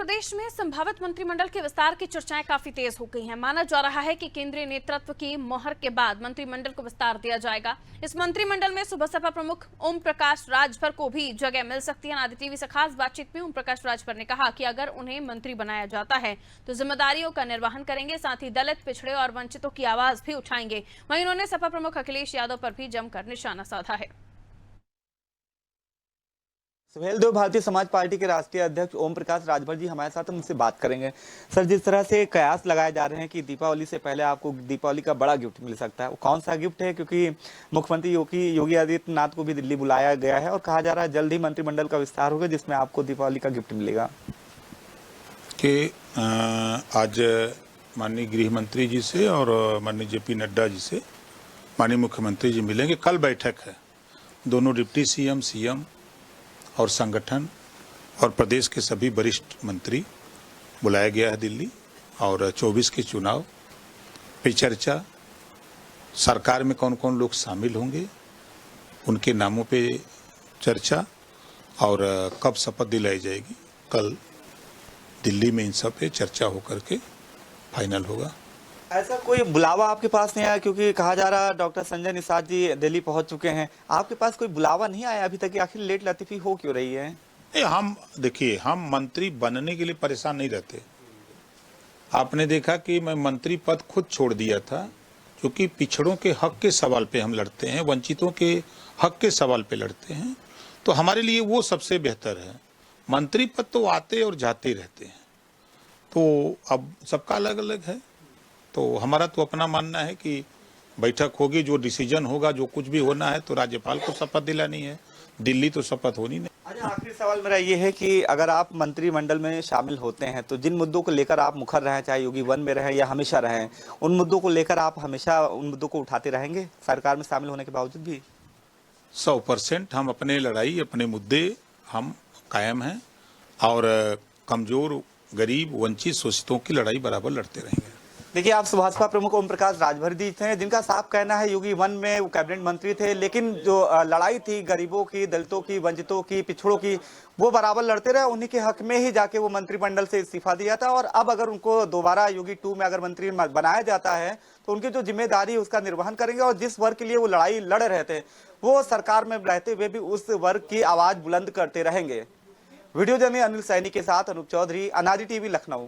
प्रदेश में संभावित मंत्रिमंडल के विस्तार की चर्चाएं काफी तेज हो गई हैं। माना जा रहा है कि केंद्रीय नेतृत्व की मोहर के बाद मंत्रिमंडल को विस्तार दिया जाएगा। इस मंत्रिमंडल में सुबह सपा प्रमुख ओम प्रकाश राजभर को भी जगह मिल सकती है। आदि टीवी से खास बातचीत में ओम प्रकाश राजभर ने कहा कि अगर उन्हें मंत्री बनाया जाता है तो जिम्मेदारियों का निर्वहन करेंगे, साथ ही दलित, पिछड़े और वंचितों की आवाज भी उठाएंगे। वहीं उन्होंने सपा प्रमुख अखिलेश यादव पर भी जमकर निशाना साधा है। सुहेलदेव भारतीय समाज पार्टी के राष्ट्रीय अध्यक्ष ओम प्रकाश राजभर जी हमारे साथ, हम उनसे बात करेंगे। सर, जिस तरह से कयास लगाए जा रहे हैं कि दीपावली से पहले आपको दीपावली का बड़ा गिफ्ट मिल सकता है, वो कौन सा गिफ्ट है? क्योंकि मुख्यमंत्री योगी आदित्यनाथ को भी दिल्ली बुलाया गया है और कहा जा रहा है जल्द ही मंत्रिमंडल का विस्तार होगा जिसमें आपको दीपावली का गिफ्ट मिलेगा। कि आज माननीय गृह मंत्री जी से और माननीय जेपी नड्डा जी से माननीय मुख्यमंत्री जी मिलेंगे। कल बैठक है, दोनों डिप्टी सीएम और संगठन और प्रदेश के सभी वरिष्ठ मंत्री बुलाया गया है दिल्ली, और 24 के चुनाव पे चर्चा, सरकार में कौन कौन लोग शामिल होंगे उनके नामों पे चर्चा, और कब शपथ दिलाई जाएगी कल दिल्ली में इन सब पे चर्चा होकर के फाइनल होगा। ऐसा कोई बुलावा आपके पास नहीं आया? क्योंकि कहा जा रहा है डॉक्टर संजय निषाद जी दिल्ली पहुंच चुके हैं, आपके पास कोई बुलावा नहीं आया अभी तक? आखिर लेट लतीफी हो क्यों रही है? हम देखिए, हम मंत्री बनने के लिए परेशान नहीं रहते। आपने देखा कि मैं मंत्री पद खुद छोड़ दिया था, क्योंकि पिछड़ों के हक के सवाल पे हम लड़ते हैं, वंचितों के हक के सवाल पे लड़ते हैं, तो हमारे लिए वो सबसे बेहतर है। मंत्री पद तो आते और जाते रहते हैं, तो अब सबका अलग अलग है। तो हमारा तो अपना मानना है कि बैठक होगी, जो डिसीजन होगा, जो कुछ भी होना है, तो राज्यपाल को शपथ दिलानी है, दिल्ली तो शपथ होनी नहीं। अच्छा, आखिरी सवाल मेरा ये है कि अगर आप मंत्रिमंडल में शामिल होते हैं तो जिन मुद्दों को लेकर आप मुखर रहे, चाहे योगी वन में रहे या हमेशा रहे, उन मुद्दों को लेकर आप हमेशा उन मुद्दों को उठाते रहेंगे सरकार में शामिल होने के बावजूद भी? 100% हम अपने लड़ाई, अपने मुद्दे हम कायम हैं, और कमजोर, गरीब, वंचित, शोषितों की लड़ाई बराबर लड़ते रहेंगे। देखिए, आप भाजपा प्रमुख ओम प्रकाश राजभर जी थे, जिनका साफ कहना है योगी वन में वो कैबिनेट मंत्री थे, लेकिन जो लड़ाई थी गरीबों की, दलितों की, वंचितों की, पिछड़ों की, वो बराबर लड़ते रहे। उन्हीं के हक में ही जाके वो मंत्रिमंडल से इस्तीफा दिया था, और अब अगर उनको दोबारा योगी 2 में अगर मंत्री बनाया जाता है तो उनकी जो जिम्मेदारी है उसका निर्वहन करेंगे, और जिस वर्ग के लिए वो लड़ाई लड़ रहे थे वो सरकार में रहते हुए भी उस वर्ग की आवाज बुलंद करते रहेंगे। वीडियो जर्नलिस्ट अनिल सैनी के साथ अनूप चौधरी, अनादि टीवी, लखनऊ।